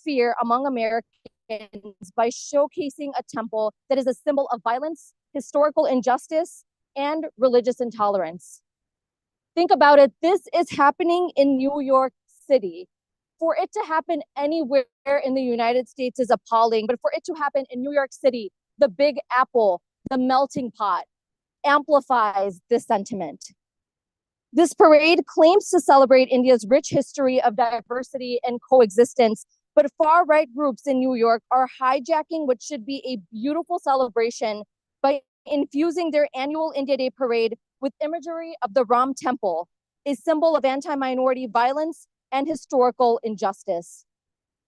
fear among Americans by showcasing a temple that is a symbol of violence, historical injustice, and religious intolerance. Think about it. This is happening in New York City. For it to happen anywhere in the United States is appalling, but for it to happen in New York City, the Big Apple, the melting pot, amplifies this sentiment. This parade claims to celebrate India's rich history of diversity and coexistence, but far-right groups in New York are hijacking what should be a beautiful celebration by infusing their annual India Day parade with imagery of the Ram Temple, a symbol of anti-minority violence and historical injustice.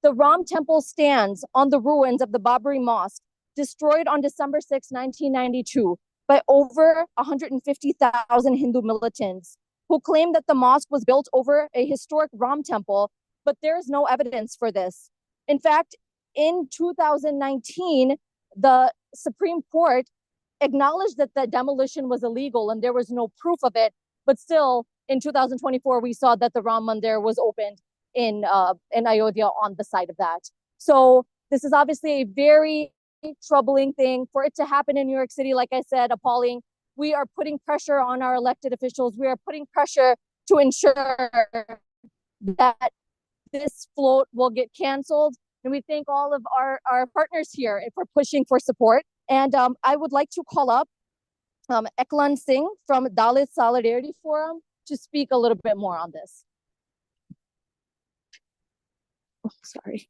The Ram Temple stands on the ruins of the Babri Mosque, destroyed on December 6, 1992, by over 150,000 Hindu militants who claim that the mosque was built over a historic Ram Temple, but there is no evidence for this. In fact, in 2019, the Supreme Court acknowledged that the demolition was illegal and there was no proof of it, but still, in 2024, we saw that the Ram Mandir was opened in Ayodhya on the site of that. So this is obviously a very troubling thing. For it to happen in New York City, like I said, appalling. We are putting pressure on our elected officials. We are putting pressure to ensure that this float will get canceled. And we thank all of our partners here for pushing for support. And I would like to call up Eklan Singh from Dalit Solidarity Forum to speak a little bit more on this. Oh, sorry.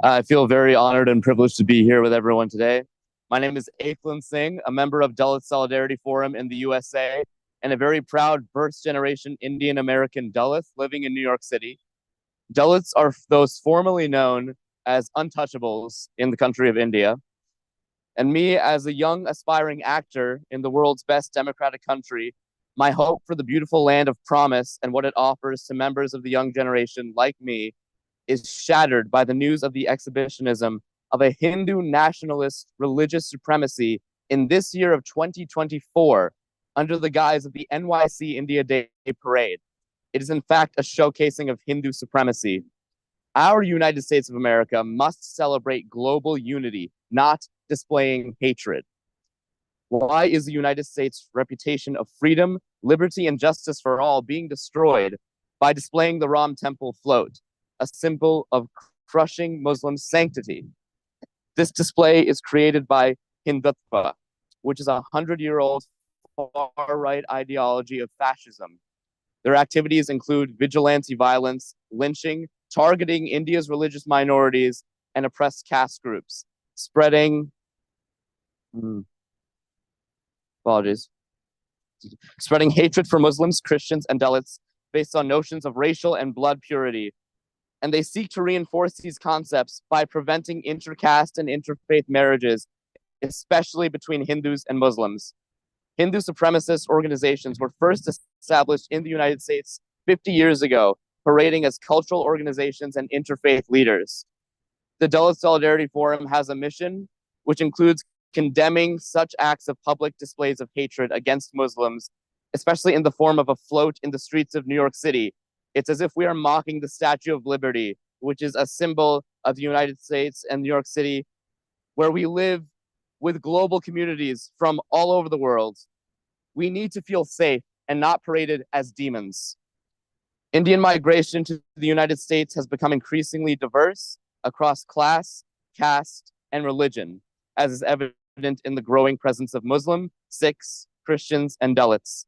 I feel very honored and privileged to be here with everyone today. My name is Eklan Singh, a member of Dalit Solidarity Forum in the USA, and a very proud first-generation Indian American Dalit living in New York City. Dalits are those formerly known as untouchables in the country of India. And me, as a young aspiring actor in the world's best democratic country, my hope for the beautiful land of promise and what it offers to members of the young generation like me is shattered by the news of the exhibitionism of a Hindu nationalist religious supremacy in this year of 2024 under the guise of the NYC India Day Parade. It is in fact a showcasing of Hindu supremacy. Our United States of America must celebrate global unity, not displaying hatred. Why is the United States' reputation of freedom, liberty, and justice for all being destroyed by displaying the Ram Temple float, a symbol of crushing Muslim sanctity? This display is created by Hindutva, which is a 100-year-old far-right ideology of fascism. Their activities include vigilante violence, lynching, targeting India's religious minorities and oppressed caste groups, spreading hatred for Muslims, Christians, and Dalits based on notions of racial and blood purity. And they seek to reinforce these concepts by preventing intercaste and interfaith marriages, especially between Hindus and Muslims. Hindu supremacist organizations were first established in the United States 50 years ago, parading as cultural organizations and interfaith leaders. The Dalit Solidarity Forum has a mission which includes condemning such acts of public displays of hatred against Muslims, especially in the form of a float in the streets of New York City. It's as if we are mocking the Statue of Liberty, which is a symbol of the United States and New York City, where we live with global communities from all over the world. We need to feel safe and not paraded as demons. Indian migration to the United States has become increasingly diverse across class, caste, and religion, as is evident in the growing presence of Muslim, Sikhs, Christians, and Dalits.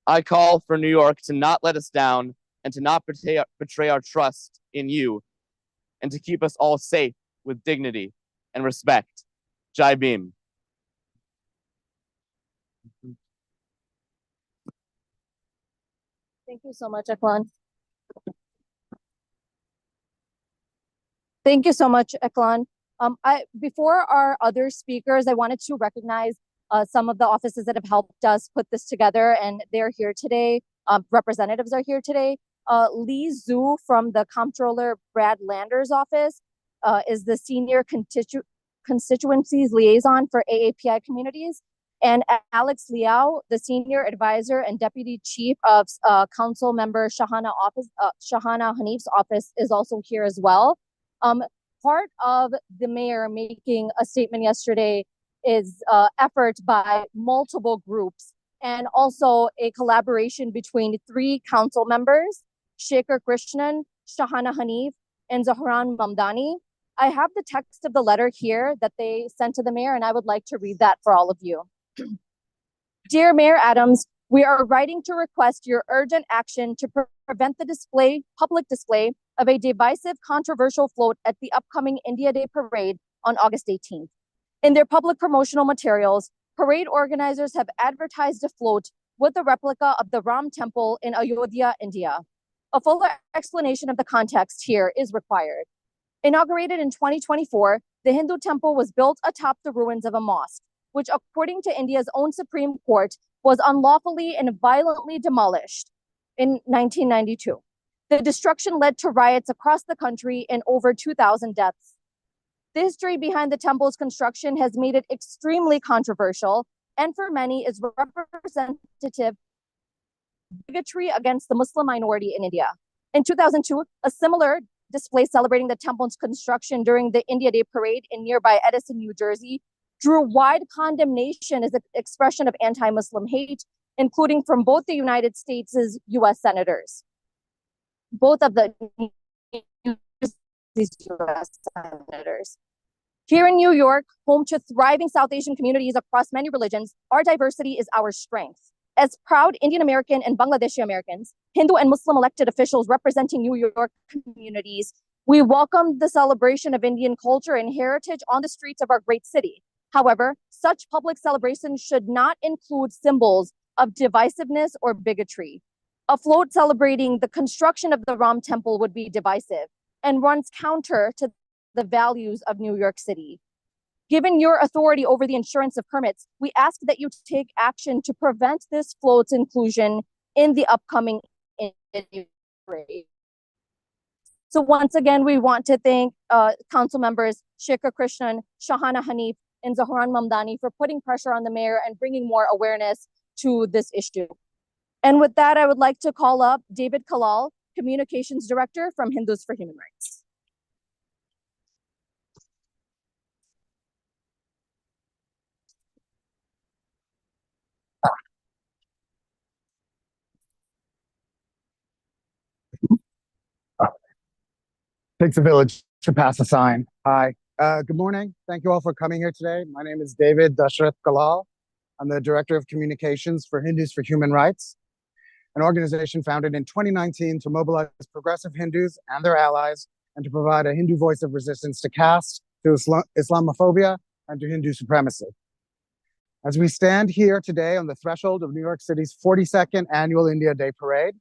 I call for New York to not let us down and to not betray our trust in you, and to keep us all safe with dignity and respect. Jai Bhim. Thank you so much, Eklan. Thank you so much, Eklan. Before our other speakers, I wanted to recognize some of the offices that have helped us put this together, and they're here today. Representatives are here today. Lee Zhu from the Comptroller Brad Lander's office is the Senior Constituencies Liaison for AAPI Communities. And Alex Liao, the senior advisor and deputy chief of council member Shahana Hanif's office, is also here as well. Part of the mayor making a statement yesterday is effort by multiple groups and also a collaboration between 3 council members, Shekhar Krishnan, Shahana Hanif, and Zahran Mamdani. I have the text of the letter here that they sent to the mayor, and I would like to read that for all of you. Dear Mayor Adams, we are writing to request your urgent action to prevent the public display of a divisive, controversial float at the upcoming India Day parade on August 18th. In their public promotional materials, parade organizers have advertised a float with a replica of the Ram Temple in Ayodhya, India. A fuller explanation of the context here is required. Inaugurated in 2024, the Hindu temple was built atop the ruins of a mosque, which, according to India's own Supreme Court, was unlawfully and violently demolished in 1992. The destruction led to riots across the country and over 2,000 deaths. The history behind the temple's construction has made it extremely controversial, and for many is representative of bigotry against the Muslim minority in India. In 2002, a similar display celebrating the temple's construction during the India Day parade in nearby Edison, New Jersey, drew wide condemnation as an expression of anti-Muslim hate, including from both the United States' U.S. senators. Both of these U.S. senators. Here in New York, home to thriving South Asian communities across many religions, our diversity is our strength. As proud Indian American and Bangladeshi Americans, Hindu and Muslim elected officials representing New York communities, we welcome the celebration of Indian culture and heritage on the streets of our great city. However, such public celebrations should not include symbols of divisiveness or bigotry. A float celebrating the construction of the Ram Temple would be divisive and runs counter to the values of New York City. Given your authority over the insurance of permits, we ask that you take action to prevent this float's inclusion in the upcoming parade. So once again, we want to thank council members Shekhar Krishnan, Shahana Hanif, and Zahran Mamdani for putting pressure on the mayor and bringing more awareness to this issue. And with that, I would like to call up David Kalal, Communications Director from Hindus for Human Rights. Takes a village to pass a sign. Hi. Good morning. Thank you all for coming here today. My name is David Dashrath Kalal. I'm the Director of Communications for Hindus for Human Rights, an organization founded in 2019 to mobilize progressive Hindus and their allies and to provide a Hindu voice of resistance to caste, to Islamophobia, and to Hindu supremacy. As we stand here today on the threshold of New York City's 42nd annual India Day Parade,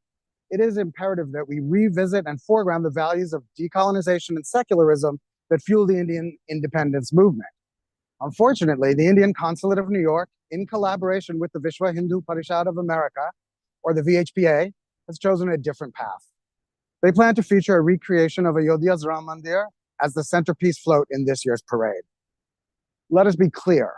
it is imperative that we revisit and foreground the values of decolonization and secularism that fuel the Indian independence movement. Unfortunately, the Indian Consulate of New York, in collaboration with the Vishwa Hindu Parishad of America, or the VHPA, has chosen a different path. They plan to feature a recreation of Ayodhya's Ram Mandir as the centerpiece float in this year's parade. Let us be clear.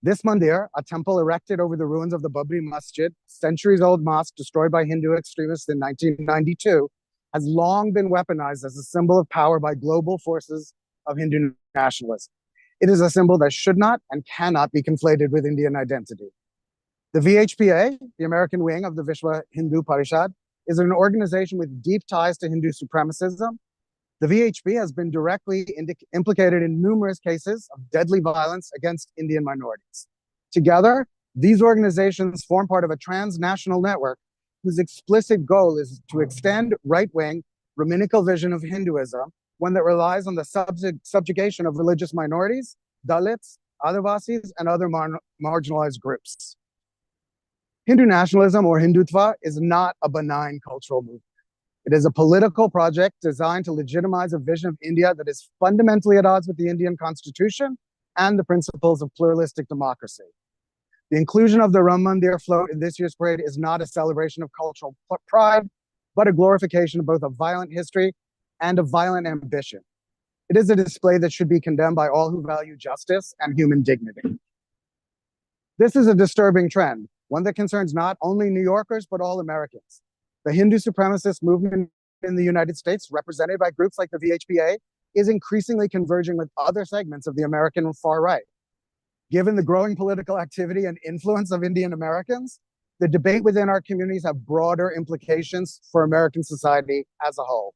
This mandir, a temple erected over the ruins of the Babri Mosque, centuries-old mosque destroyed by Hindu extremists in 1992, has long been weaponized as a symbol of power by global forces of Hindu nationalism. It is a symbol that should not and cannot be conflated with Indian identity. The VHPA, the American wing of the Vishwa Hindu Parishad, is an organization with deep ties to Hindu supremacism. The VHP has been directly implicated in numerous cases of deadly violence against Indian minorities. Together, these organizations form part of a transnational network whose explicit goal is to extend right-wing Brahminical vision of Hinduism, one that relies on the subjugation of religious minorities, Dalits, Adivasis, and other marginalized groups. Hindu nationalism, or Hindutva, is not a benign cultural movement. It is a political project designed to legitimize a vision of India that is fundamentally at odds with the Indian Constitution and the principles of pluralistic democracy. The inclusion of the Ram Mandir float in this year's parade is not a celebration of cultural pride, but a glorification of both a violent history and a violent ambition. It is a display that should be condemned by all who value justice and human dignity. This is a disturbing trend, one that concerns not only New Yorkers, but all Americans. The Hindu supremacist movement in the United States, represented by groups like the VHPA, is increasingly converging with other segments of the American far right. Given the growing political activity and influence of Indian Americans, the debate within our communities have broader implications for American society as a whole.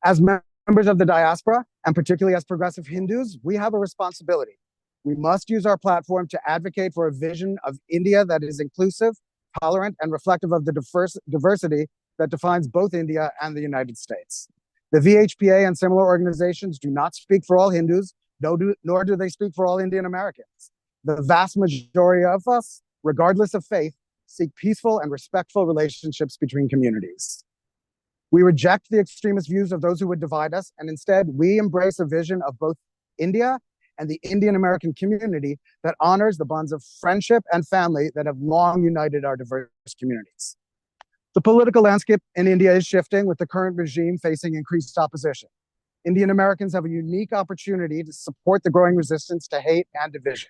As members of the diaspora, and particularly as progressive Hindus, we have a responsibility. We must use our platform to advocate for a vision of India that is inclusive, tolerant, and reflective of the diversity that defines both India and the United States. The VHPA and similar organizations do not speak for all Hindus, nor do they speak for all Indian Americans. The vast majority of us, regardless of faith, seek peaceful and respectful relationships between communities. We reject the extremist views of those who would divide us, and instead we embrace a vision of both India and the Indian American community that honors the bonds of friendship and family that have long united our diverse communities. The political landscape in India is shifting, with the current regime facing increased opposition. Indian Americans have a unique opportunity to support the growing resistance to hate and division.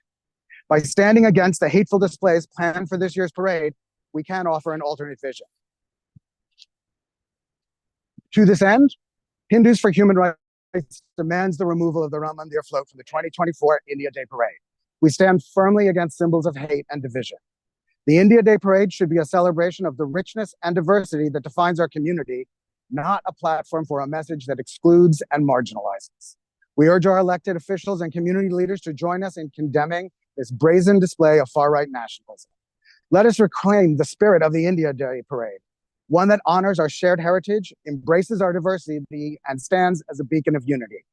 By standing against the hateful displays planned for this year's parade, we can offer an alternate vision. To this end, Hindus for Human Rights demands the removal of the Ram Mandir float from the 2024 India Day Parade. We stand firmly against symbols of hate and division. The India Day Parade should be a celebration of the richness and diversity that defines our community, not a platform for a message that excludes and marginalizes. We urge our elected officials and community leaders to join us in condemning this brazen display of far-right nationalism. Let us reclaim the spirit of the India Day Parade, one that honors our shared heritage, embraces our diversity, and stands as a beacon of unity.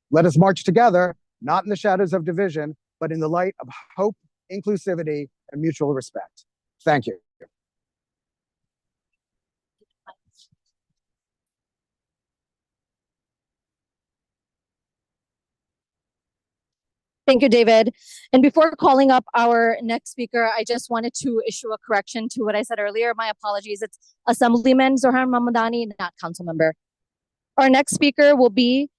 Let us march together, not in the shadows of division, but in the light of hope, inclusivity, and mutual respect. Thank you. Thank you, David. And before calling up our next speaker, I just wanted to issue a correction to what I said earlier. My apologies. It's Assemblyman Zohar Mamadani, not council member. Our next speaker will be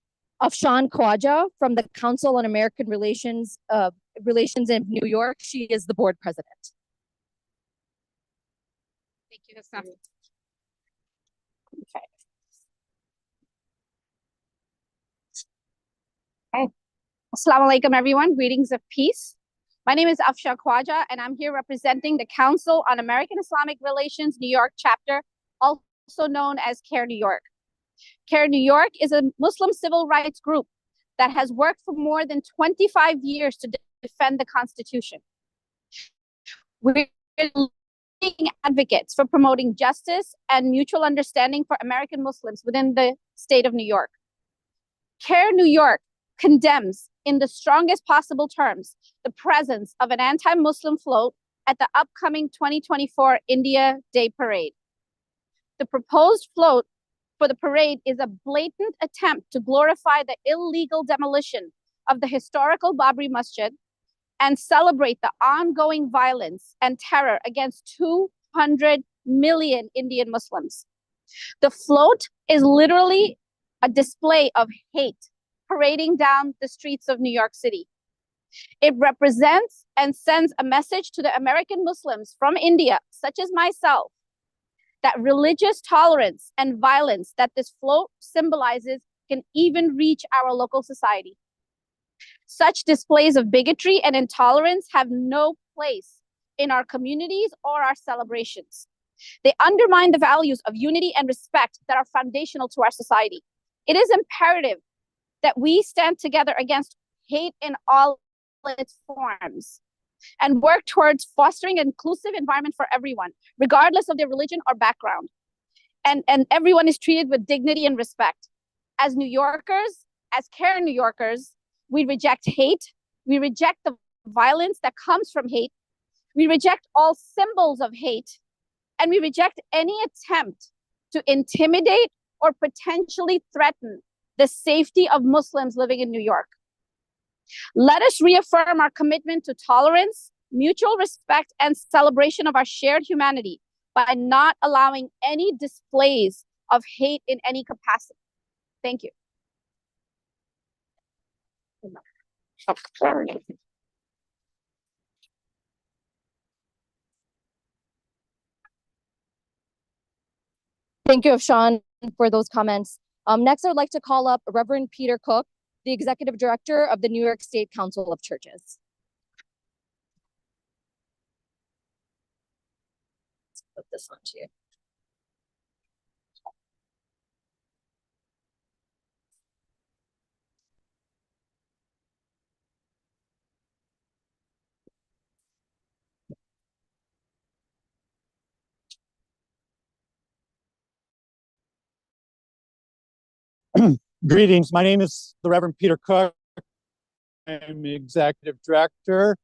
Afshan Khwaja from the Council on American Relations in New York. She is the board president. Thank you, Hassan. Okay. Hey. Assalamu alaikum, everyone. Greetings of peace. My name is Afshan Khwaja, and I'm here representing the Council on American Islamic Relations New York chapter, also known as CARE New York. CARE New York is a Muslim civil rights group that has worked for more than 25 years to defend the Constitution. We're leading advocates for promoting justice and mutual understanding for American Muslims within the state of New York. CARE New York condemns in the strongest possible terms the presence of an anti-Muslim float at the upcoming 2024 India Day Parade. The proposed float for the parade is a blatant attempt to glorify the illegal demolition of the historical Babri Mosque and celebrate the ongoing violence and terror against 200 million Indian Muslims. The float is literally a display of hate parading down the streets of New York City. It represents and sends a message to the American Muslims from India, such as myself, that religious tolerance and violence that this float symbolizes can even reach our local society. Such displays of bigotry and intolerance have no place in our communities or our celebrations. They undermine the values of unity and respect that are foundational to our society. It is imperative that we stand together against hate in all its forms and work towards fostering an inclusive environment for everyone, regardless of their religion or background. And everyone is treated with dignity and respect. As New Yorkers, as CARE New Yorkers, we reject hate. We reject the violence that comes from hate. We reject all symbols of hate. And we reject any attempt to intimidate or potentially threaten the safety of Muslims living in New York. Let us reaffirm our commitment to tolerance, mutual respect, and celebration of our shared humanity by not allowing any displays of hate in any capacity. Thank you. Thank you, Sean, for those comments. Next, I'd like to call up Reverend Peter Cook, the Executive Director of the New York State Council of Churches. Let's put this on to you. Greetings. My name is the Reverend Peter Cook. I'm the Executive Director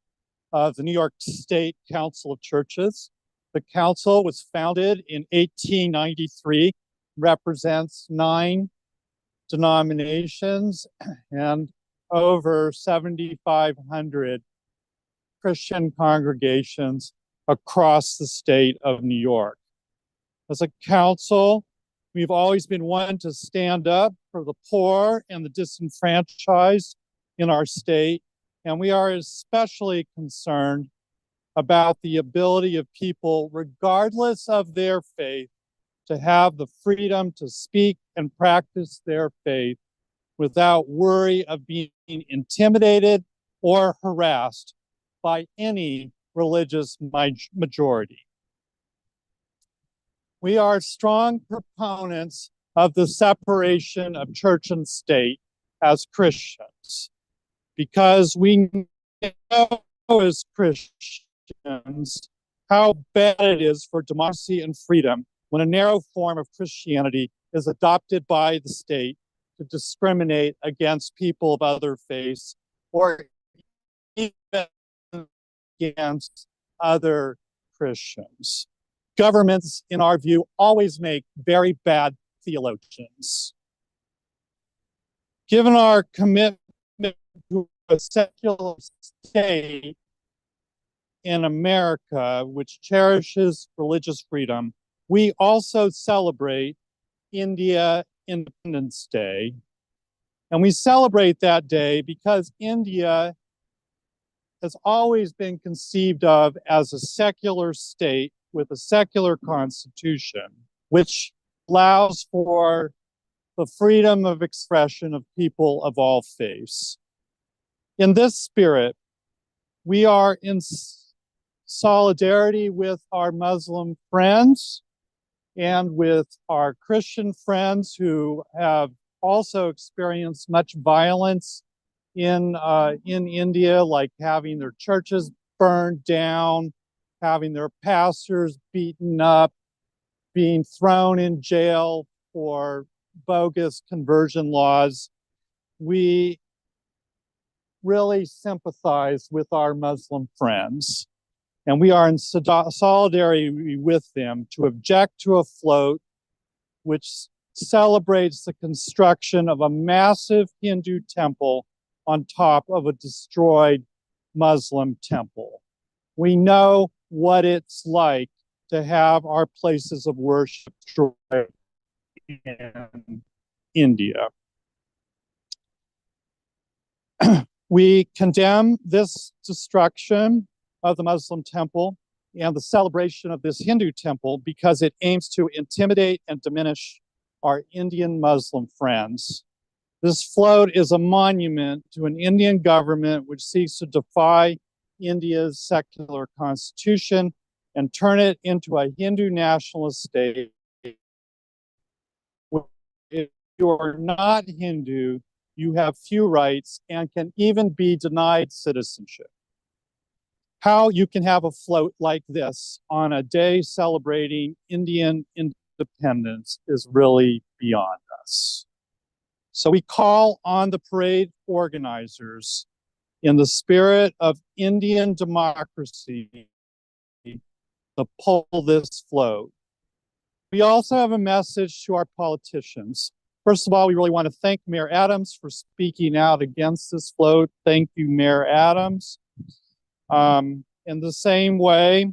of the New York State Council of Churches. The council was founded in 1893, represents 9 denominations and over 7,500 Christian congregations across the state of New York. As a council, we've always been one to stand up for the poor and the disenfranchised in our state, and we are especially concerned about the ability of people, regardless of their faith, to have the freedom to speak and practice their faith without worry of being intimidated or harassed by any religious majority. We are strong proponents of the separation of church and state as Christians, because we know as Christians how bad it is for democracy and freedom when a narrow form of Christianity is adopted by the state to discriminate against people of other faiths or even against other Christians. Governments, in our view, always make very bad theologians. Given our commitment to a secular state in America, which cherishes religious freedom, we also celebrate India Independence Day. And we celebrate that day because India has always been conceived of as a secular state with a secular constitution, which allows for the freedom of expression of people of all faiths. In this spirit, we are in solidarity with our Muslim friends and with our Christian friends who have also experienced much violence in India, like having their churches burned down, having their pastors beaten up, being thrown in jail for bogus conversion laws. We really sympathize with our Muslim friends, and we are in solidarity with them to object to a float which celebrates the construction of a massive Hindu temple on top of a destroyed Muslim temple. We know what it's like to have our places of worship destroyed in India. We condemn this destruction of the Muslim temple and the celebration of this Hindu temple because it aims to intimidate and diminish our Indian Muslim friends. This float is a monument to an Indian government which seeks to defy India's secular constitution and turn it into a Hindu nationalist state. If you are not Hindu, you have few rights and can even be denied citizenship. How you can have a float like this on a day celebrating Indian independence is really beyond us. So we call on the parade organizers, in the spirit of Indian democracy, to pull this float. We also have a message to our politicians. First of all, we really want to thank Mayor Adams for speaking out against this float. Thank you, Mayor Adams. In the same way,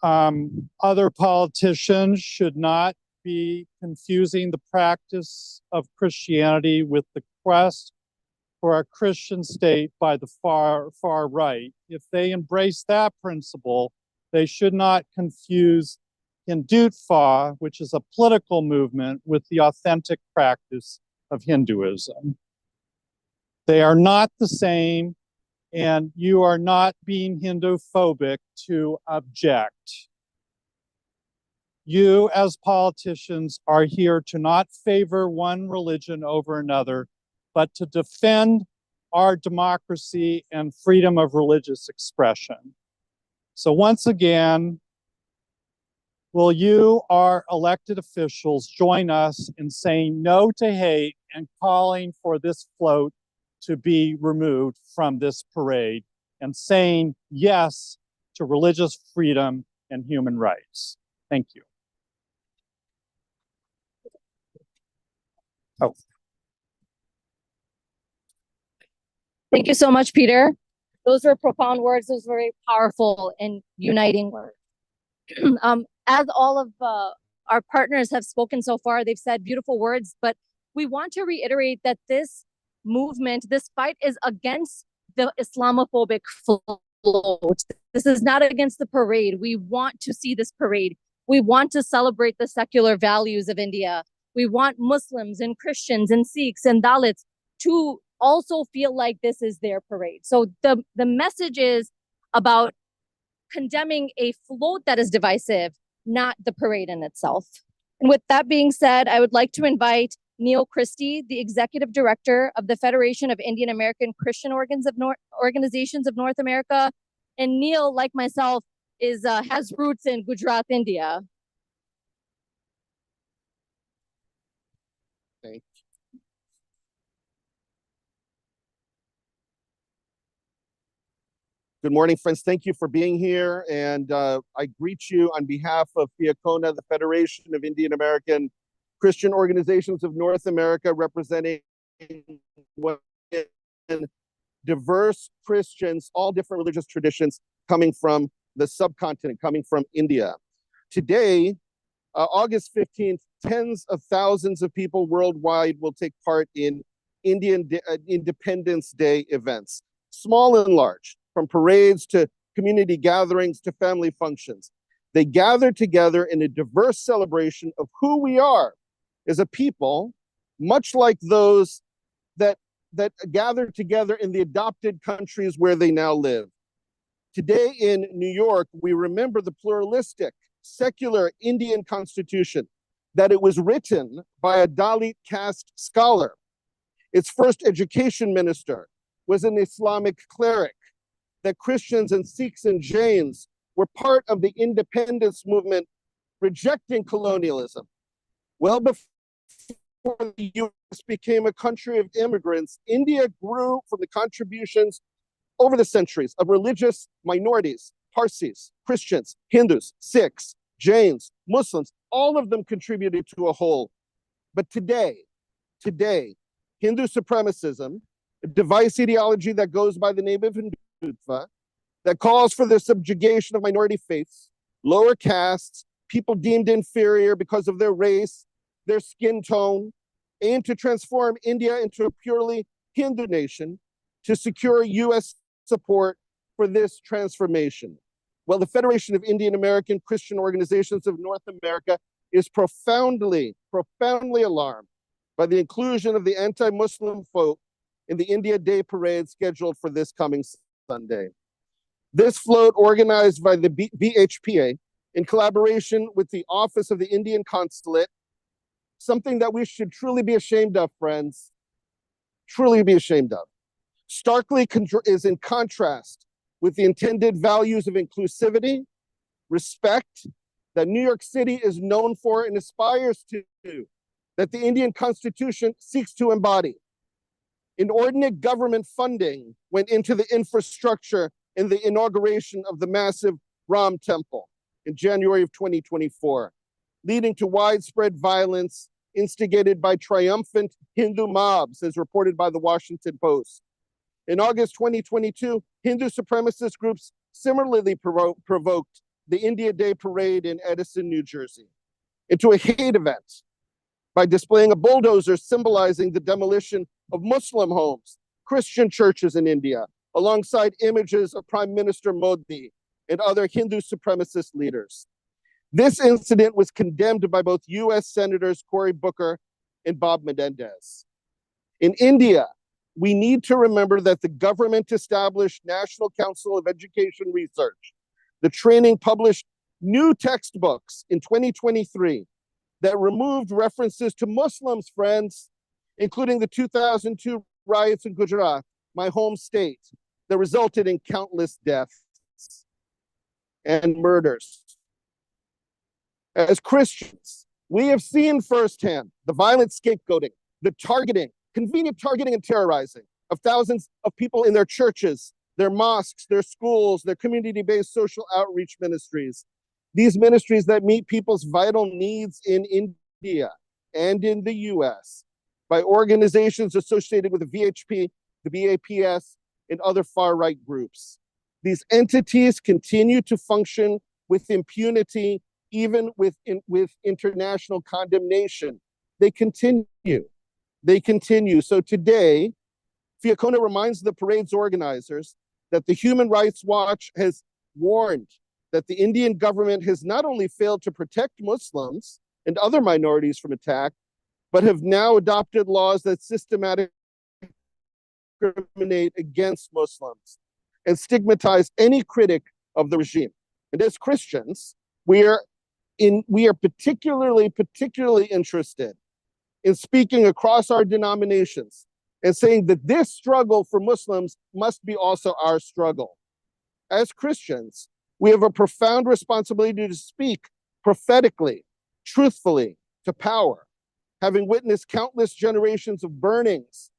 other politicians should not be confusing the practice of Christianity with the quest for a Christian state by the far right. If they embrace that principle, they should not confuse Hindutva, which is a political movement, with the authentic practice of Hinduism. They are not the same, and you are not being Hindu-phobic to object. You, as politicians, are here to not favor one religion over another, but to defend our democracy and freedom of religious expression. So once again, will you, our elected officials, join us in saying no to hate and calling for this float to be removed from this parade, and saying yes to religious freedom and human rights? Thank you. Oh. Thank you so much, Peter. Those were profound words. Those were very powerful and uniting words. As all of our partners have spoken so far, they've said beautiful words, but we want to reiterate that this movement, this fight is against the Islamophobic float. This is not against the parade. We want to see this parade. We want to celebrate the secular values of India. We want Muslims and Christians and Sikhs and Dalits to also feel like this is their parade. So the message is about condemning a float that is divisive, not the parade in itself. And with that being said, I would like to invite Neil Christie, the Executive Director of the Federation of Indian American Christian Organizations of North America. And Neil, like myself, has roots in Gujarat, India. Thank you. Good morning, friends. Thank you for being here. And I greet you on behalf of FIACONA, the Federation of Indian American Christian Organizations of North America, representing diverse Christians, all different religious traditions coming from the subcontinent, coming from India. Today, August 15th, tens of thousands of people worldwide will take part in Indian Independence Day events, small and large, from parades to community gatherings to family functions. They gather together in a diverse celebration of who we are as a people, much like those that gather together in the adopted countries where they now live. Today in New York, we remember the pluralistic, secular Indian Constitution, that it was written by a Dalit caste scholar. Its first education minister was an Islamic cleric, that Christians and Sikhs and Jains were part of the independence movement rejecting colonialism. Well before the US became a country of immigrants, India grew from the contributions over the centuries of religious minorities, Parsis, Christians, Hindus, Sikhs, Jains, Muslims, all of them contributed to a whole. But today, Hindu supremacism, a device ideology that goes by the name of Hindutva, that calls for the subjugation of minority faiths, lower castes, people deemed inferior because of their race, their skin tone, aim to transform India into a purely Hindu nation to secure US support for this transformation. Well, the Federation of Indian American Christian Organizations of North America is profoundly alarmed by the inclusion of the anti-Muslim float in the India Day parade scheduled for this coming Sunday. This float, organized by the BHPA in collaboration with the Office of the Indian Consulate, something that we should truly be ashamed of, friends, truly be ashamed of, starkly is in contrast with the intended values of inclusivity, respect, that New York City is known for and aspires to, that the Indian Constitution seeks to embody. Inordinate government funding went into the infrastructure in the inauguration of the massive Ram Temple in January of 2024, leading to widespread violence instigated by triumphant Hindu mobs, as reported by the Washington Post. In August 2022, Hindu supremacist groups similarly provoked the India Day parade in Edison, New Jersey, into a hate event by displaying a bulldozer symbolizing the demolition of Muslim homes, Christian churches in India, alongside images of Prime Minister Modi and other Hindu supremacist leaders. This incident was condemned by both US Senators Cory Booker and Bob Menendez. In India, we need to remember that the government-established National Council of Education Research, the training published new textbooks in 2023 that removed references to Muslims, friends, including the 2002 riots in Gujarat, my home state, that resulted in countless deaths and murders. As Christians, we have seen firsthand the violent scapegoating, the targeting, convenient targeting and terrorizing of thousands of people in their churches, their mosques, their schools, their community-based social outreach ministries. These ministries that meet people's vital needs in India and in the US by organizations associated with the VHP, the BAPS, and other far-right groups. These entities continue to function with impunity, even with international condemnation. They continue. So today, Fiacona reminds the parade's organizers that the Human Rights Watch has warned that the Indian government has not only failed to protect Muslims and other minorities from attack, but have now adopted laws that systematically discriminate against Muslims and stigmatize any critic of the regime. And as Christians, we are particularly interested in speaking across our denominations and saying that this struggle for Muslims must be also our struggle. As Christians, we have a profound responsibility to speak prophetically, truthfully to power, having witnessed countless generations of burnings,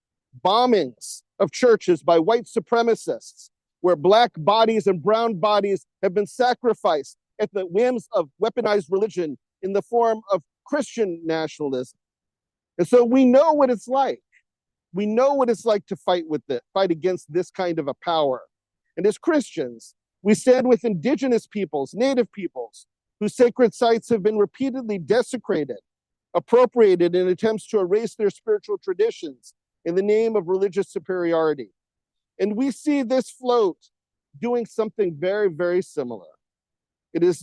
bombings of churches by white supremacists, where Black bodies and brown bodies have been sacrificed at the whims of weaponized religion in the form of Christian nationalism. And so we know what it's like. We know what it's like to fight against this kind of a power. And as Christians, we stand with indigenous peoples, native peoples, whose sacred sites have been repeatedly desecrated, appropriated in attempts to erase their spiritual traditions in the name of religious superiority. And we see this float doing something very, very similar. It is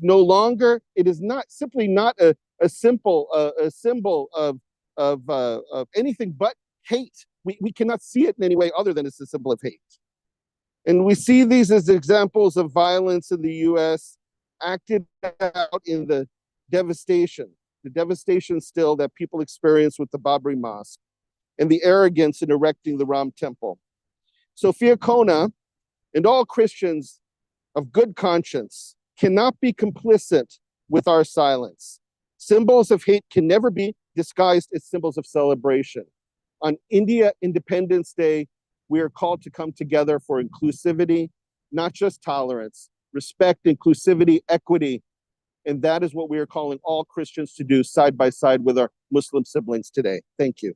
simply not a symbol of anything but hate. We cannot see it in any way other than it's a symbol of hate. And we see these as examples of violence in the US acted out in the devastation still that people experience with the Babri Mosque and the arrogance in erecting the Ram Temple. So Fiacona and all Christians of good conscience cannot be complicit with our silence. Symbols of hate can never be disguised as symbols of celebration. On India Independence Day, we are called to come together for inclusivity, not just tolerance, respect, inclusivity, equity. And that is what we are calling all Christians to do side by side with our Muslim siblings today. Thank you.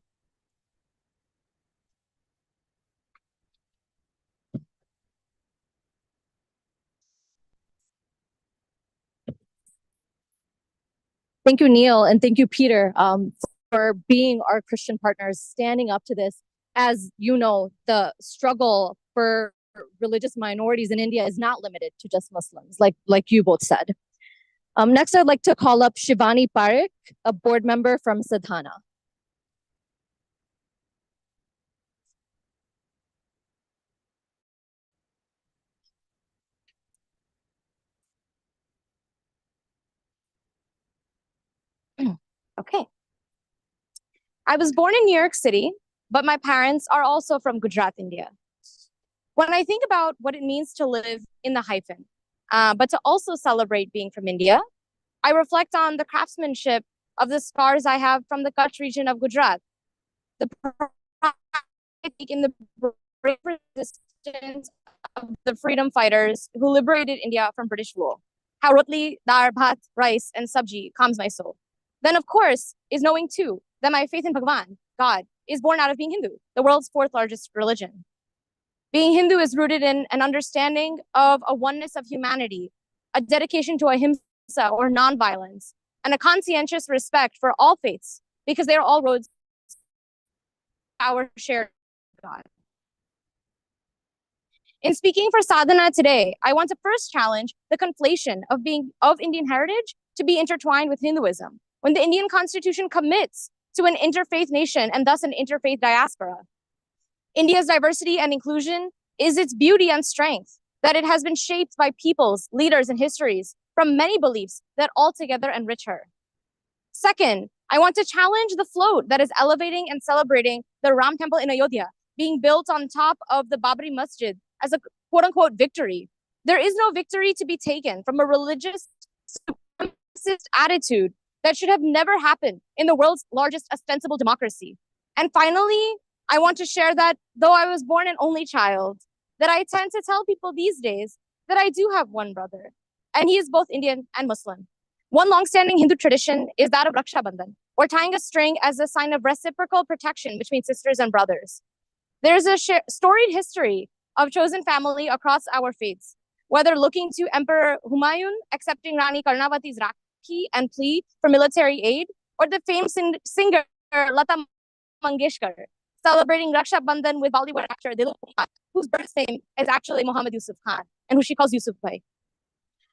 Thank you, Neil, and thank you, Peter, for being our Christian partners, standing up to this. As you know, the struggle for religious minorities in India is not limited to just Muslims, like you both said. Next, I'd like to call up Shivani Parekh, a board member from Sadhana. Okay. I was born in New York City, but my parents are also from Gujarat, India. When I think about what it means to live in the hyphen, but to also celebrate being from India, I reflect on the craftsmanship of the scars I have from the Kutch region of Gujarat, the pride in the brave resistance of the freedom fighters who liberated India from British rule, how rotli, dar, bhat, rice, and sabji calms my soul. Then, of course, is knowing too that my faith in Bhagwan, God, is born out of being Hindu, the world's fourth largest religion. Being Hindu is rooted in an understanding of a oneness of humanity, a dedication to ahimsa or nonviolence, and a conscientious respect for all faiths, because they are all roads to our shared God. In speaking for sadhana today, I want to first challenge the conflation of Indian heritage to be intertwined with Hinduism, when the Indian Constitution commits to an interfaith nation and thus an interfaith diaspora. India's diversity and inclusion is its beauty and strength, that it has been shaped by peoples, leaders, and histories from many beliefs that altogether enrich her. Second, I want to challenge the float that is elevating and celebrating the Ram Temple in Ayodhya being built on top of the Babri Mosque as a quote-unquote victory. There is no victory to be taken from a religious supremacist attitude that should have never happened in the world's largest ostensible democracy. And finally, I want to share that though I was born an only child, that I tend to tell people these days that I do have one brother, and he is both Indian and Muslim. One longstanding Hindu tradition is that of Raksha Bandhan, or tying a string as a sign of reciprocal protection between sisters and brothers. There is a storied history of chosen family across our faiths, whether looking to Emperor Humayun, accepting Rani Karnavati's Rakhi and plea for military aid, or the famed singer Lata Mangeshkar, celebrating Raksha Bandhan with Bollywood actor Dalit, whose birth name is actually Muhammad Yusuf Khan, and who she calls Yusuf Bhai.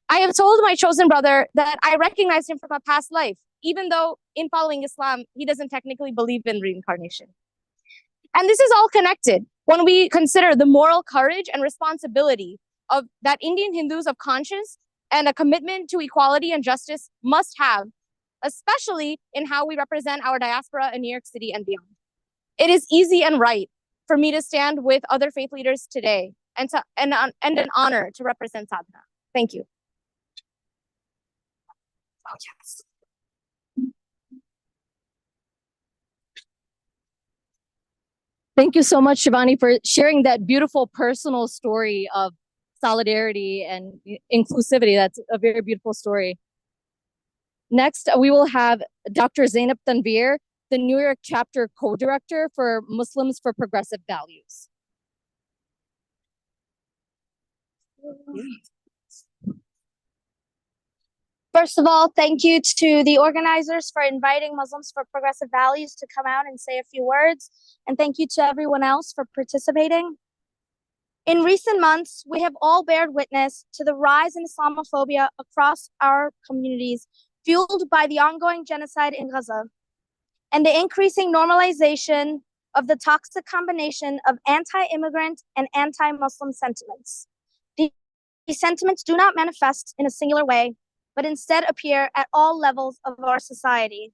I have told my chosen brother that I recognize him from a past life, even though in following Islam, he doesn't technically believe in reincarnation. And this is all connected when we consider the moral courage and responsibility of that Indian Hindus of conscience and a commitment to equality and justice must have, especially in how we represent our diaspora in New York City and beyond. It is easy and right for me to stand with other faith leaders today and an honor to represent Sadhana. Thank you. Oh, yes. Thank you so much, Shivani, for sharing that beautiful personal story of solidarity and inclusivity. That's a very beautiful story. Next, we will have Dr. Zainab Tanvir, the New York chapter co-director for Muslims for Progressive Values. First of all, thank you to the organizers for inviting Muslims for Progressive Values to come out and say a few words. And thank you to everyone else for participating. In recent months, we have all bared witness to the rise in Islamophobia across our communities, fueled by the ongoing genocide in Gaza, and the increasing normalization of the toxic combination of anti-immigrant and anti-Muslim sentiments. These sentiments do not manifest in a singular way, but instead appear at all levels of our society.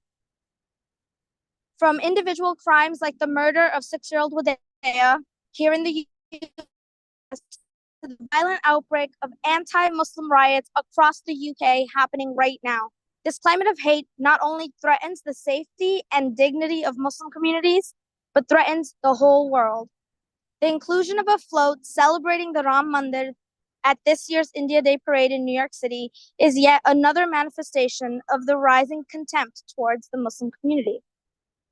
From individual crimes like the murder of 6-year-old Wadea here in the US, to the violent outbreak of anti-Muslim riots across the UK happening right now. This climate of hate not only threatens the safety and dignity of Muslim communities, but threatens the whole world. The inclusion of a float celebrating the Ram Mandir at this year's India Day Parade in New York City is yet another manifestation of the rising contempt towards the Muslim community.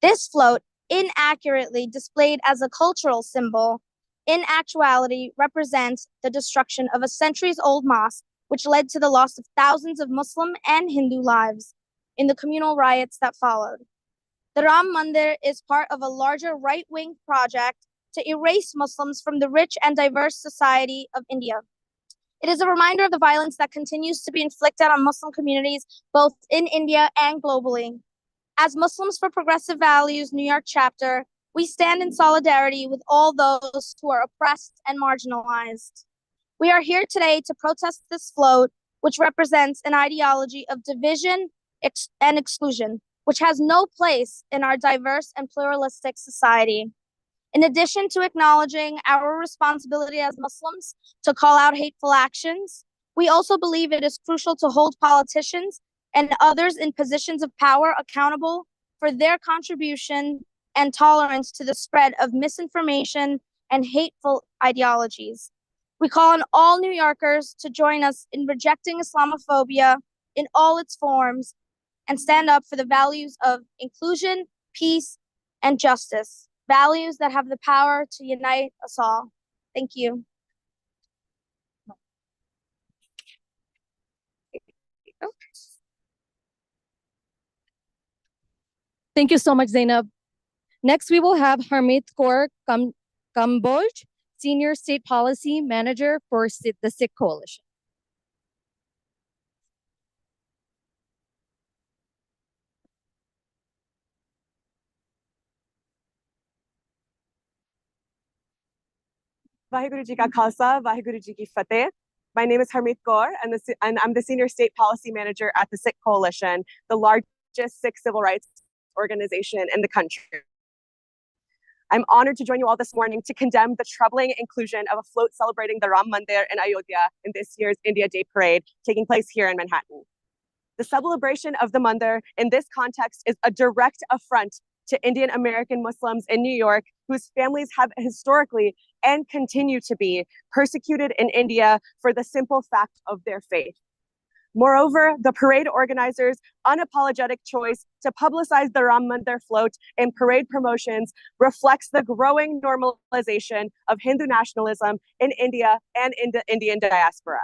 This float, inaccurately displayed as a cultural symbol, in actuality represents the destruction of a centuries-old mosque, which led to the loss of thousands of Muslim and Hindu lives in the communal riots that followed. The Ram Mandir is part of a larger right-wing project to erase Muslims from the rich and diverse society of India. It is a reminder of the violence that continues to be inflicted on Muslim communities, both in India and globally. As Muslims for Progressive Values New York chapter, we stand in solidarity with all those who are oppressed and marginalized. We are here today to protest this float, which represents an ideology of division and exclusion, which has no place in our diverse and pluralistic society. In addition to acknowledging our responsibility as Muslims to call out hateful actions, we also believe it is crucial to hold politicians and others in positions of power accountable for their contribution and tolerance to the spread of misinformation and hateful ideologies. We call on all New Yorkers to join us in rejecting Islamophobia in all its forms and stand up for the values of inclusion, peace, and justice. Values that have the power to unite us all. Thank you. Thank you so much, Zainab. Next, we will have Harmeet Kaur Kamboj, Senior State Policy Manager for the Sikh Coalition. Vaheguru Ji Ka Khalsa, Vaheguru Ji Ki Fateh. My name is Harmeet Kaur, and I'm the Senior State Policy Manager at the Sikh Coalition, the largest Sikh civil rights organization in the country. I'm honored to join you all this morning to condemn the troubling inclusion of a float celebrating the Ram Mandir in Ayodhya in this year's India Day Parade taking place here in Manhattan. The celebration of the Mandir in this context is a direct affront to Indian American Muslims in New York, whose families have historically and continue to be persecuted in India for the simple fact of their faith. Moreover, the parade organizers' unapologetic choice to publicize the Ram Mandir float in parade promotions reflects the growing normalization of Hindu nationalism in India and in the Indian diaspora.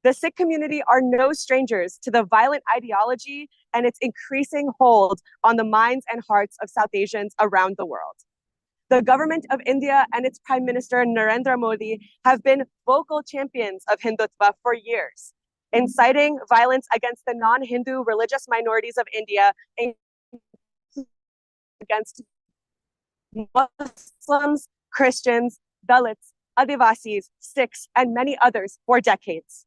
The Sikh community are no strangers to the violent ideology and its increasing hold on the minds and hearts of South Asians around the world. The government of India and its Prime Minister Narendra Modi have been vocal champions of Hindutva for years, inciting violence against the non-Hindu religious minorities of India, against Muslims, Christians, Dalits, Adivasis, Sikhs, and many others for decades.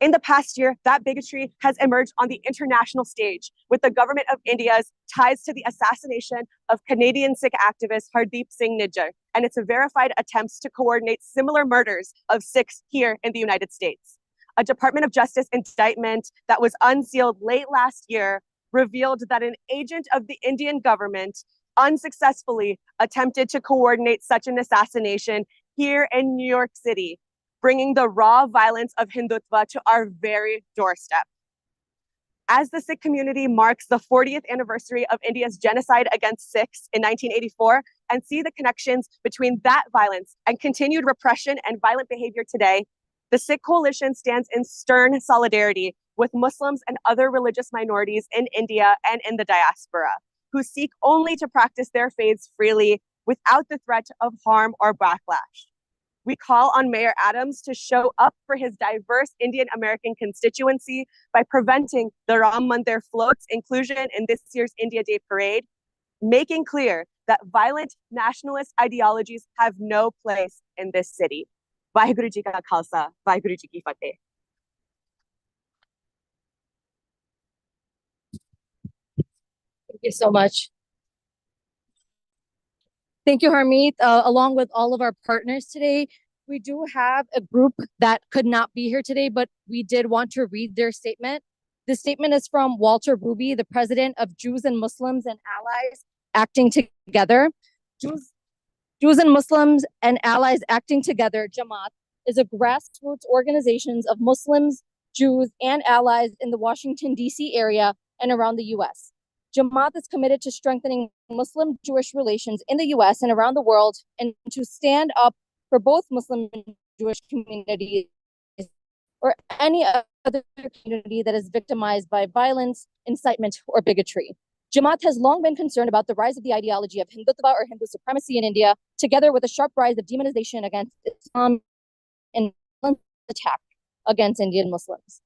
In the past year, that bigotry has emerged on the international stage with the government of India's ties to the assassination of Canadian Sikh activist Hardeep Singh Nijjar and its verified attempts to coordinate similar murders of Sikhs here in the United States. A Department of Justice indictment that was unsealed late last year revealed that an agent of the Indian government unsuccessfully attempted to coordinate such an assassination here in New York City, bringing the raw violence of Hindutva to our very doorstep. As the Sikh community marks the 40th anniversary of India's genocide against Sikhs in 1984 and see the connections between that violence and continued repression and violent behavior today, the Sikh Coalition stands in stern solidarity with Muslims and other religious minorities in India and in the diaspora, who seek only to practice their faiths freely without the threat of harm or backlash. We call on Mayor Adams to show up for his diverse Indian American constituency by preventing the Ram Mandir float's inclusion in this year's India Day Parade, making clear that violent nationalist ideologies have no place in this city. Vaheguru Ji Ka Khalsa, Vaheguru Ji Ki Fateh. Thank you so much. Thank you, Harmeet. Along with all of our partners today, we do have a group that could not be here today, but we did want to read their statement. The statement is from Walter Ruby, the president of Jews and Muslims and Allies Acting Together. Jews and Muslims and Allies Acting Together, Jamaat, is a grassroots organization of Muslims, Jews, and allies in the Washington, D.C. area and around the U.S. Jamaat is committed to strengthening Muslim-Jewish relations in the U.S. and around the world and to stand up for both Muslim and Jewish communities or any other community that is victimized by violence, incitement, or bigotry. Jamaat has long been concerned about the rise of the ideology of Hindutva or Hindu supremacy in India, together with a sharp rise of demonization against Islam and attack against Indian Muslims.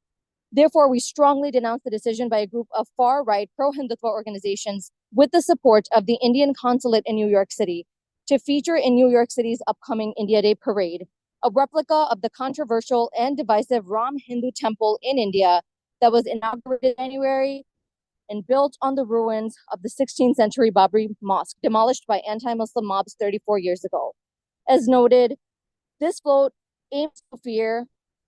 Therefore, we strongly denounce the decision by a group of far-right pro-Hindutva organizations with the support of the Indian consulate in New York City to feature in New York City's upcoming India Day Parade, a replica of the controversial and divisive Ram Hindu temple in India that was inaugurated in January and built on the ruins of the 16th century Babri Mosque, demolished by anti-Muslim mobs 34 years ago. As noted, this float aims to fear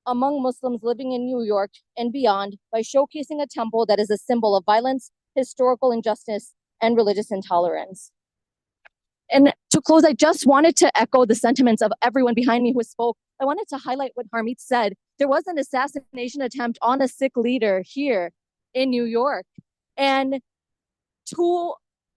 among Muslims living in New York and beyond by showcasing a temple that is a symbol of violence, historical injustice, and religious intolerance. And to close, I just wanted to echo the sentiments of everyone behind me who spoke. I wanted to highlight what Harmeet said. There was an assassination attempt on a Sikh leader here in New York. And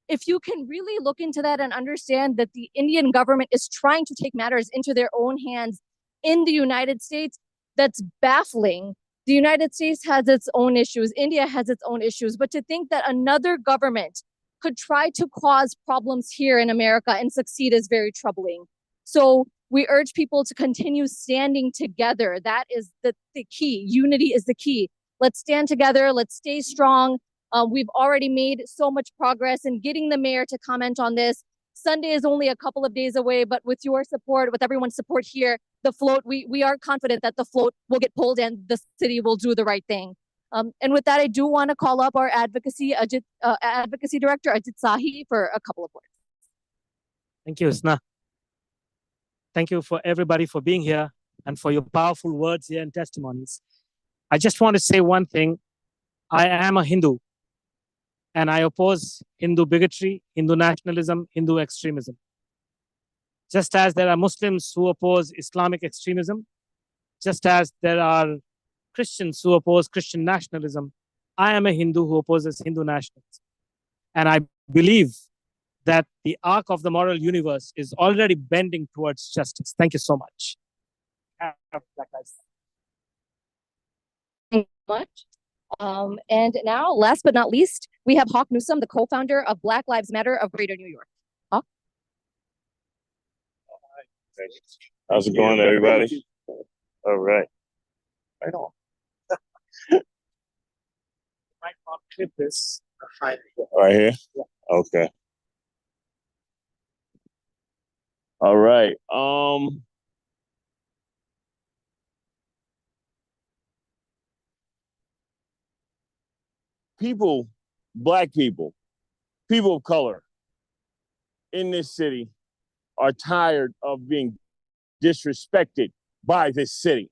if you can really look into that and understand that the Indian government is trying to take matters into their own hands in the United States, that's baffling. The United States has its own issues. India has its own issues. But to think that another government could try to cause problems here in America and succeed is very troubling. So we urge people to continue standing together. That is the key. Unity is the key. Let's stand together. Let's stay strong. We've already made so much progress in getting the mayor to comment on this, Sunday is only a couple of days away, but with your support, with everyone's support here, the float, we are confident that the float will get pulled and the city will do the right thing. And with that, I do want to call up our advocacy director, Ajit Sahi, for a couple of words. Thank you, Isna. Thank you for everybody for being here and for your powerful words here and testimonies. I just want to say one thing. I am a Hindu, and I oppose Hindu bigotry, Hindu nationalism, Hindu extremism. Just as there are Muslims who oppose Islamic extremism, just as there are Christians who oppose Christian nationalism, I am a Hindu who opposes Hindu nationalism. And I believe that the arc of the moral universe is already bending towards justice. Thank you so much. Thank you so much. And now, last but not least, we have Hawk Newsom, the co-founder of Black Lives Matter of Greater New York. Hawk? How's it going, everybody? All right. Right on. Might not clip this. Right here? Yeah. Okay. All right. People, Black people, people of color in this city are tired of being disrespected by this city.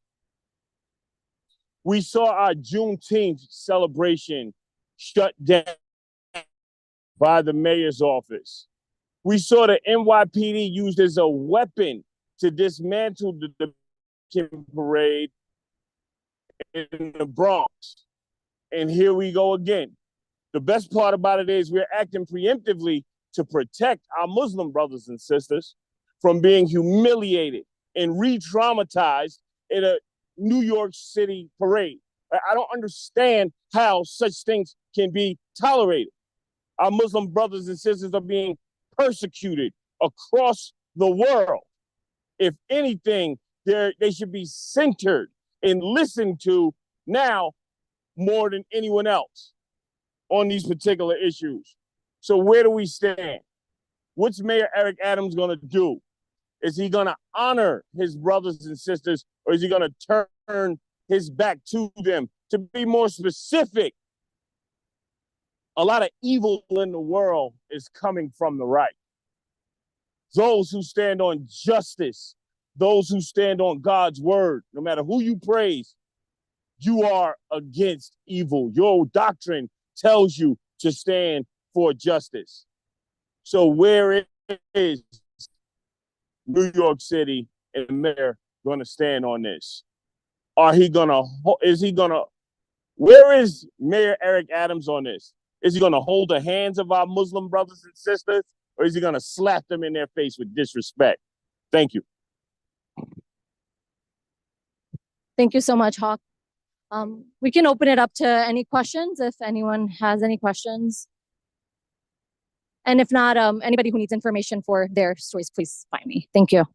We saw our Juneteenth celebration shut down by the mayor's office. We saw the NYPD used as a weapon to dismantle the parade in the Bronx. And here we go again. The best part about it is we're acting preemptively to protect our Muslim brothers and sisters from being humiliated and re-traumatized in a New York City parade. I don't understand how such things can be tolerated. Our Muslim brothers and sisters are being persecuted across the world. If anything, they should be centered and listened to now more than anyone else on these particular issues. So where do we stand? What's Mayor Eric Adams going to do? Is he going to honor his brothers and sisters, or is he going to turn his back to them? To be more specific, a lot of evil in the world is coming from the right. Those who stand on justice, those who stand on God's word, no matter who you praise, you are against evil. Your doctrine tells you to stand for justice. So where is New York City and the mayor going to stand on this? Where is Mayor Eric Adams on this? Is he going to hold the hands of our Muslim brothers and sisters, or is he going to slap them in their face with disrespect? Thank you. Thank you so much, Hawk. We can open it up to any questions if anyone has any questions. And if not, anybody who needs information for their stories, please find me. Thank you.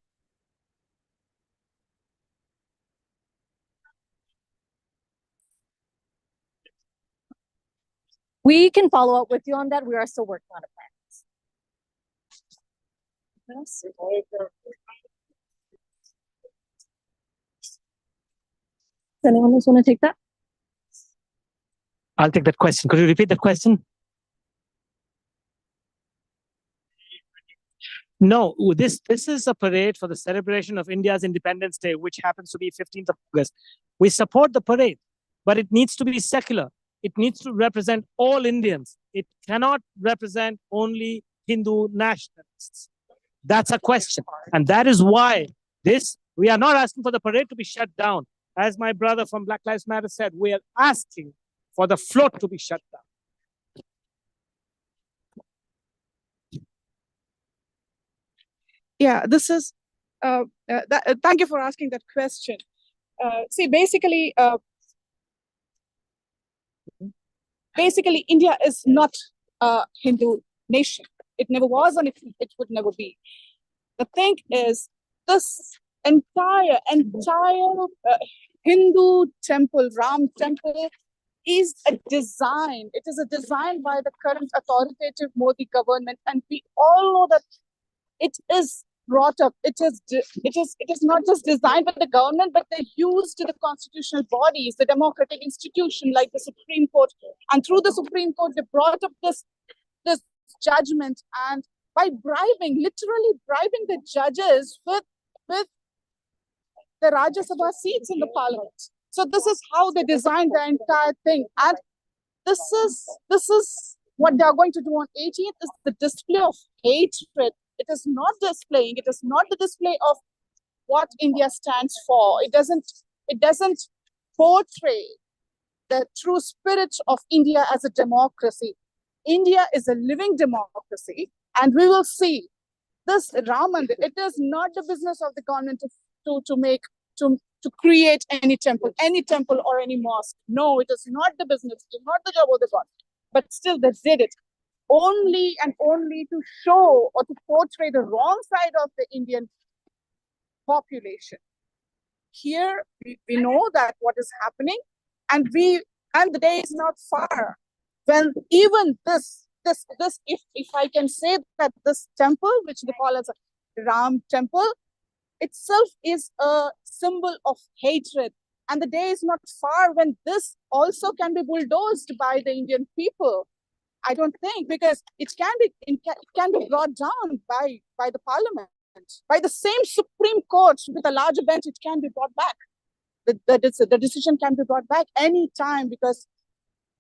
We can follow up with you on that. We are still working on a plan. Does anyone else want to take that? I'll take that question. Could you repeat the question? No, this is a parade for the celebration of India's Independence Day, which happens to be 15th of August. We support the parade, but it needs to be secular. It needs to represent all Indians. It cannot represent only Hindu nationalists. That's a question. And that is why we are not asking for the parade to be shut down. As my brother from Black Lives Matter said, we are asking for the float to be shut down. Yeah, this is, thank you for asking that question. See, basically, India is not a Hindu nation. It never was, and it would never be. The thing is, this entire Hindu temple, Ram temple, is a design. It is a design by the current authoritative Modi government, and we all know that it is brought up. It is not just designed by the government, but they used the constitutional bodies, the democratic institution like the Supreme Court, and through the Supreme Court, they brought up this judgment, and by literally bribing the judges with the Rajya Sabha seats in the parliament. So this is how they designed the entire thing, and this is what they are going to do on 18th is the display of hatred. It is not displaying. It is not the display of what India stands for. It doesn't portray the true spirit of India as a democracy. India is a living democracy, and we will see this Ram Mandir. It is not the business of the government to create any temple or any mosque. No, it is not the business. It is not the job of the government. But still, they did it only and only to show or to portray the wrong side of the Indian population. Here, we know that what is happening, and the day is not far when even this, if I can say that this temple, which they call as a Ram temple, itself is a symbol of hatred. And the day is not far when this also can be bulldozed by the Indian people. I don't think, because it can be brought down by the parliament, by the same Supreme Court with a larger bench. It can be brought back. The decision can be brought back anytime, because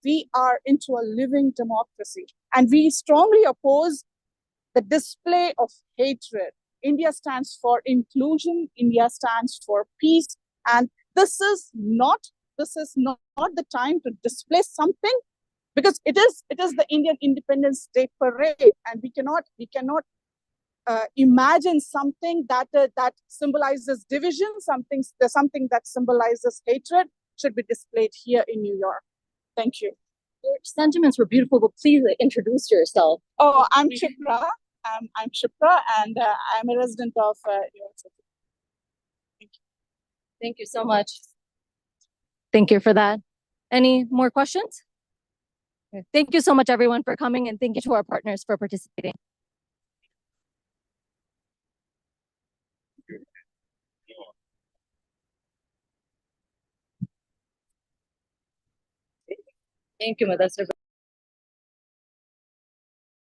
we are into a living democracy, and we strongly oppose the display of hatred. India stands for inclusion. India stands for peace, and this is not the time to display something, because it is the Indian Independence Day parade, and we cannot imagine something that symbolizes division, something that symbolizes hatred should be displayed here in New York. Thank you. Your sentiments were beautiful, but please introduce yourself. Oh, I'm Shipra. I'm Shipra, and I'm a resident of New York City. Thank you. Thank you so much. Thank you for that. Any more questions? Okay. Thank you so much, everyone, for coming, and thank you to our partners for participating. Thank you, Madhusudhan.